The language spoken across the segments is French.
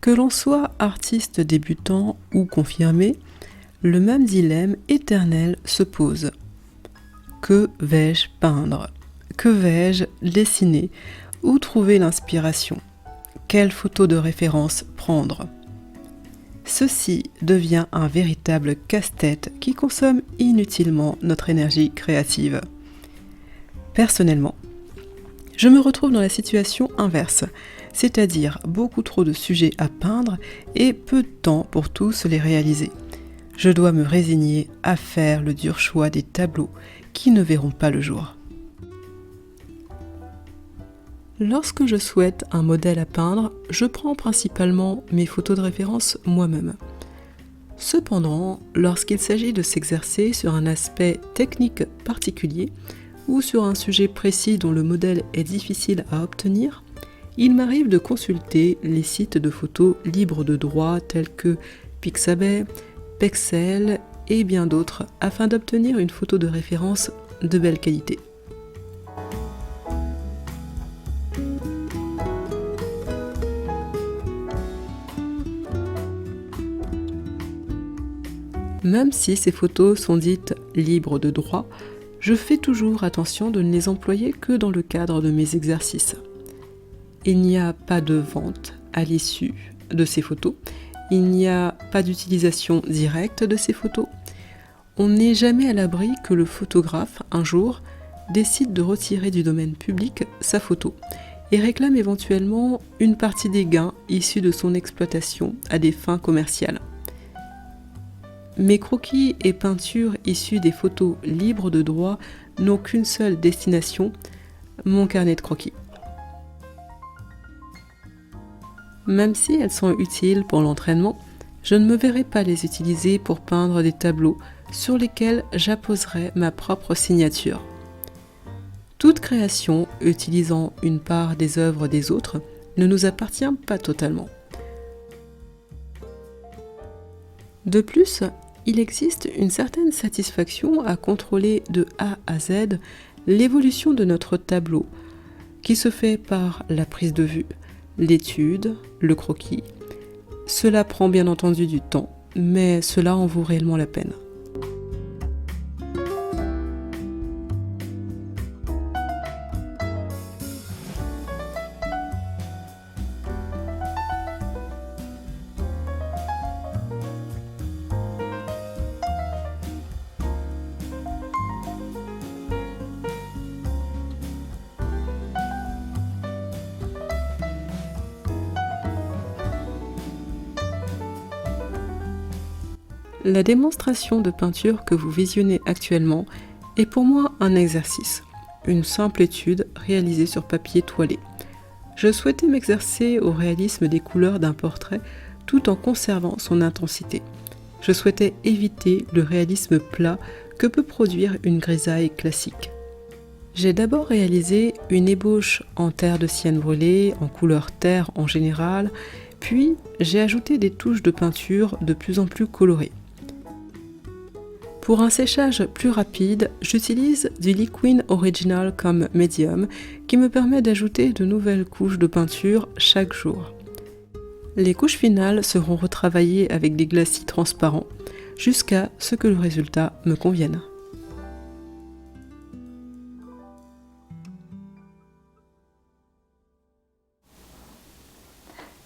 Que l'on soit artiste débutant ou confirmé, le même dilemme éternel se pose. Que vais-je peindre? Que vais-je dessiner? Où trouver l'inspiration? Quelle photo de référence prendre? Ceci devient un véritable casse-tête qui consomme inutilement notre énergie créative. Personnellement, je me retrouve dans la situation inverse, c'est-à-dire beaucoup trop de sujets à peindre et peu de temps pour tous les réaliser. Je dois me résigner à faire le dur choix des tableaux qui ne verront pas le jour. Lorsque je souhaite un modèle à peindre, je prends principalement mes photos de référence moi-même. Cependant, lorsqu'il s'agit de s'exercer sur un aspect technique particulier ou sur un sujet précis dont le modèle est difficile à obtenir, il m'arrive de consulter les sites de photos libres de droit tels que Pixabay, Pexel et bien d'autres afin d'obtenir une photo de référence de belle qualité. Même si ces photos sont dites libres de droit, je fais toujours attention de ne les employer que dans le cadre de mes exercices. Il n'y a pas de vente à l'issue de ces photos, il n'y a pas d'utilisation directe de ces photos. On n'est jamais à l'abri que le photographe, un jour, décide de retirer du domaine public sa photo et réclame éventuellement une partie des gains issus de son exploitation à des fins commerciales. Mes croquis et peintures issus des photos libres de droit n'ont qu'une seule destination, mon carnet de croquis. Même si elles sont utiles pour l'entraînement, je ne me verrai pas les utiliser pour peindre des tableaux sur lesquels j'apposerai ma propre signature. Toute création utilisant une part des œuvres des autres ne nous appartient pas totalement. De plus, il existe une certaine satisfaction à contrôler de A à Z l'évolution de notre tableau, qui se fait par la prise de vue, l'étude, le croquis. Cela prend bien entendu du temps, mais cela en vaut réellement la peine. La démonstration de peinture que vous visionnez actuellement est pour moi un exercice, une simple étude réalisée sur papier toilé. Je souhaitais m'exercer au réalisme des couleurs d'un portrait tout en conservant son intensité. Je souhaitais éviter le réalisme plat que peut produire une grisaille classique. J'ai d'abord réalisé une ébauche en terre de sienne brûlée, en couleur terre en général, puis j'ai ajouté des touches de peinture de plus en plus colorées. Pour un séchage plus rapide, j'utilise du Liquin Original comme médium qui me permet d'ajouter de nouvelles couches de peinture chaque jour. Les couches finales seront retravaillées avec des glacis transparents jusqu'à ce que le résultat me convienne.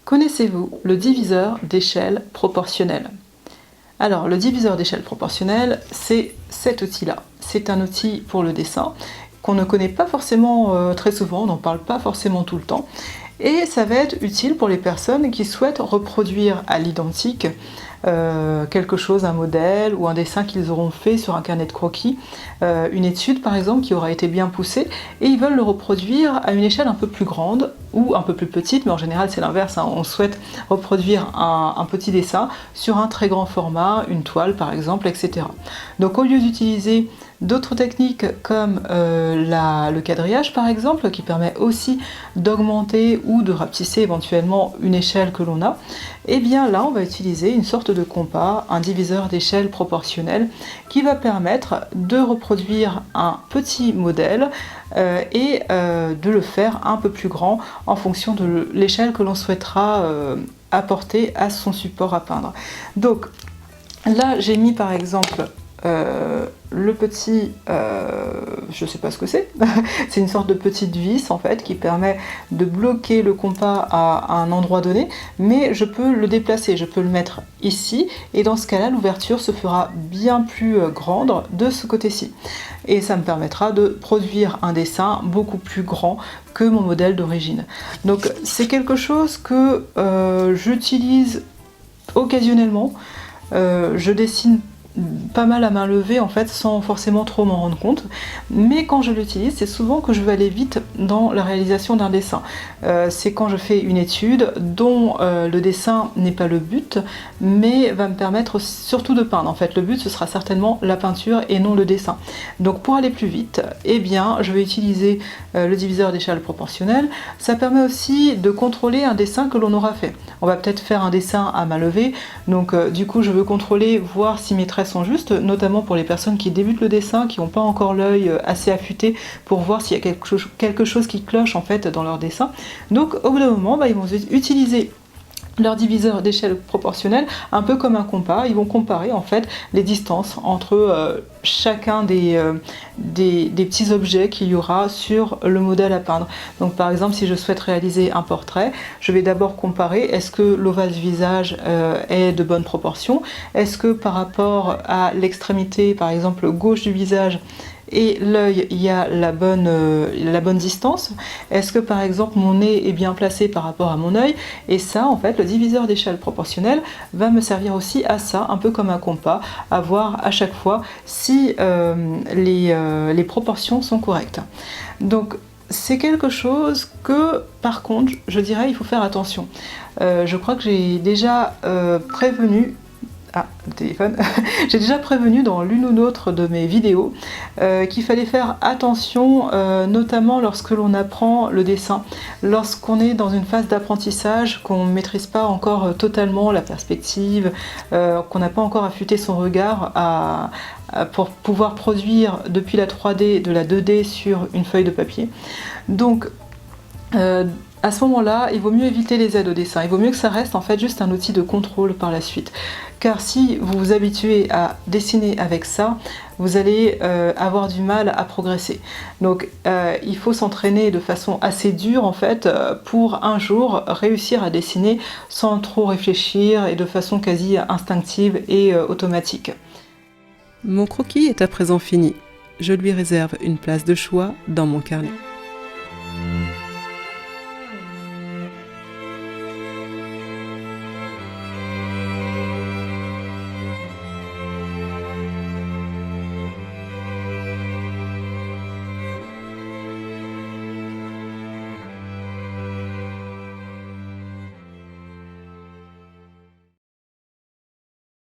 Connaissez-vous le diviseur d'échelle proportionnelle ? Alors, le diviseur d'échelle proportionnelle, c'est cet outil-là. C'est un outil pour le dessin qu'on ne connaît pas forcément très souvent, on n'en parle pas forcément tout le temps. Et ça va être utile pour les personnes qui souhaitent reproduire à l'identique quelque chose, un modèle ou un dessin qu'ils auront fait sur un carnet de croquis, une étude par exemple qui aura été bien poussée, et ils veulent le reproduire à une échelle un peu plus grande ou un peu plus petite, mais en général c'est l'inverse, hein. On souhaite reproduire un petit dessin sur un très grand format, une toile par exemple, etc. Donc au lieu d'utiliser d'autres techniques comme le quadrillage par exemple, qui permet aussi d'augmenter ou de rapetisser éventuellement une échelle que l'on a, et bien là on va utiliser une sorte de compas, un diviseur d'échelle proportionnel qui va permettre de reproduire un petit modèle et de le faire un peu plus grand en fonction de l'échelle que l'on souhaitera apporter à son support à peindre. Donc là j'ai mis par exemple le petit, je sais pas ce que c'est, c'est une sorte de petite vis en fait qui permet de bloquer le compas à un endroit donné, mais je peux le déplacer, je peux le mettre ici, et dans ce cas-là l'ouverture se fera bien plus grande de ce côté-ci. Et ça me permettra de produire un dessin beaucoup plus grand que mon modèle d'origine. Donc c'est quelque chose que j'utilise occasionnellement, je dessine pas mal à main levée en fait sans forcément trop m'en rendre compte, mais quand je l'utilise c'est souvent que je veux aller vite dans la réalisation d'un dessin. C'est quand je fais une étude dont le dessin n'est pas le but mais va me permettre surtout de peindre. En fait le but ce sera certainement la peinture et non le dessin. Donc pour aller plus vite, eh bien je vais utiliser le diviseur d'échelle proportionnel. Ça permet aussi de contrôler un dessin que l'on aura fait. On va peut-être faire un dessin à main levée, donc du coup je veux contrôler, voir si mes traits sont justes, notamment pour les personnes qui débutent le dessin, qui n'ont pas encore l'œil assez affûté pour voir s'il y a quelque chose qui cloche en fait dans leur dessin. Donc au bout d'un moment, ils vont utiliser leur diviseur d'échelle proportionnelle, un peu comme un compas. Ils vont comparer en fait les distances entre chacun des petits objets qu'il y aura sur le modèle à peindre. Donc par exemple si je souhaite réaliser un portrait, je vais d'abord comparer est-ce que l'ovale du visage est de bonne proportion, est-ce que par rapport à l'extrémité par exemple gauche du visage et l'œil, il y a la bonne distance. Est-ce que par exemple mon nez est bien placé par rapport à mon œil? Et ça, en fait, le diviseur d'échelle proportionnel va me servir aussi à ça, un peu comme un compas, à voir à chaque fois si les proportions sont correctes. Donc c'est quelque chose que, par contre, je dirais, il faut faire attention. Je crois que j'ai déjà prévenu. Ah, le téléphone. J'ai déjà prévenu dans l'une ou l'autre de mes vidéos qu'il fallait faire attention, notamment lorsque l'on apprend le dessin, lorsqu'on est dans une phase d'apprentissage, qu'on ne maîtrise pas encore totalement la perspective, qu'on n'a pas encore affûté son regard pour pouvoir produire depuis la 3D de la 2D sur une feuille de papier. Donc à ce moment-là, il vaut mieux éviter les aides au dessin. Il vaut mieux que ça reste en fait juste un outil de contrôle par la suite. Car si vous vous habituez à dessiner avec ça, vous allez avoir du mal à progresser. Donc il faut s'entraîner de façon assez dure en fait pour un jour réussir à dessiner sans trop réfléchir et de façon quasi instinctive et automatique. Mon croquis est à présent fini. Je lui réserve une place de choix dans mon carnet.